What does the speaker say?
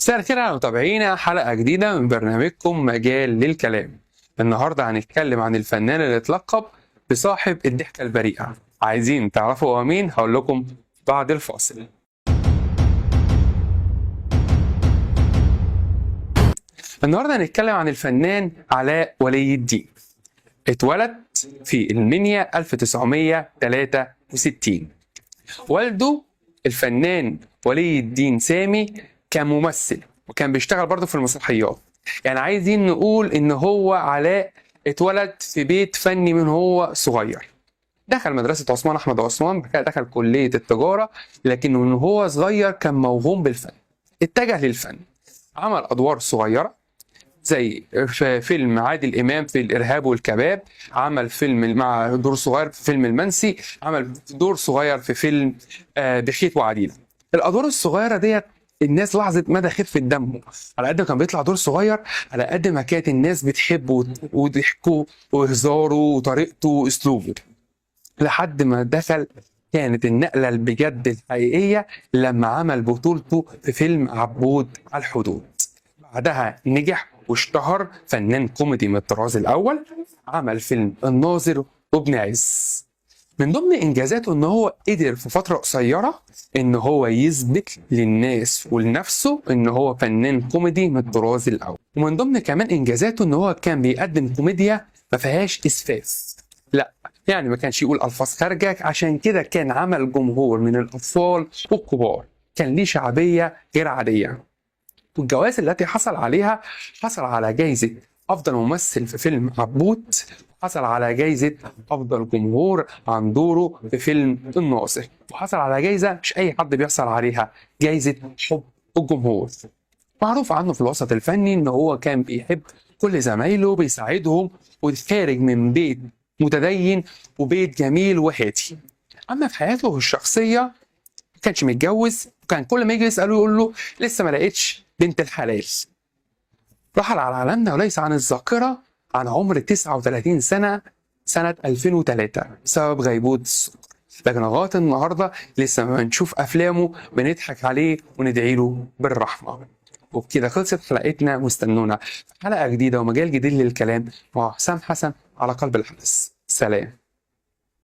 مساء الخير على متابعينا، حلقة جديدة من برنامجكم مجال للكلام. النهاردة هنتكلم عن الفنان اللي اتلقب بصاحب الضحكة البريئة. عايزين تعرفوا هو مين؟ هقول لكم بعد الفاصل. النهاردة هنتكلم عن الفنان علاء ولي الدين. اتولد في المنيا 1963. والده الفنان ولي الدين سامي كان ممثل وكان بيشتغل برضه في المسرحيات. يعني عايزين نقول ان هو علاء اتولد في بيت فني من هو صغير. دخل مدرسة عثمان أحمد عثمان، بعد كده دخل كلية التجارة، لكنه من هو صغير كان موهوم بالفن. اتجه للفن، عمل أدوار صغيرة زي في فيلم عادل إمام في الإرهاب والكباب، عمل فيلم مع دور صغير في فيلم المنسي، عمل دور صغير في فيلم بخيت وعديلة. الأدوار الصغيرة ديت الناس لاحظت مدى خفة دمه. على قد ما كان بيطلع دور صغير، على قد ما كانت الناس بتحبه وضحكه وهزاره وطريقته وأسلوبه. لحد ما دخل كانت النقلة بجد الحقيقية لما عمل بطولته في فيلم عبود على الحدود. بعدها نجح واشتهر فنان كوميدي من الطراز الأول، عمل فيلم الناظر وابن عز. من ضمن إنجازاته إن هو قدر في فترة قصيرة إن هو يثبت للناس ولنفسه إن هو فنان كوميدي من الطراز الأول. ومن ضمن كمان إنجازاته إن هو كان بيقدم كوميديا ما فيهاش إسفاف، لا يعني ما كانش يقول ألفاظ خارجة. عشان كده كان عمل جمهور من الأطفال والكبار، كان ليه شعبية غير عادية. والجوائز التي حصل عليها، حصل على جايزة أفضل ممثل في فيلم عبود، وحصل على جايزة أفضل جمهور عن دوره في فيلم الناظر، وحصل على جايزة مش أي حد بيحصل عليها، جايزة حب الجمهور. معروف عنه في الوسط الفني إن هو كان بيحب كل زمايله، بيساعدهم، وخارج من بيت متدين وبيت جميل وهادي. أما في حياته الشخصية ما كانش متجوز، وكان كل ما يجي يسأله يقول له لسه ما لقيتش بنت الحلال. رحل على عالمنا وليس عن الذاكرة عن عمر 39 سنة سنة 2003 بسبب غيبوبة السكر. لكن لغاية النهاردة لسه ما بنشوف أفلامه بنضحك عليه وندعي له بالرحمة. وبكده خلصت حلقتنا، واستنونا في حلقة جديدة ومجال جديد للكلام مع حسام حسن على قلب الحدث. سلام.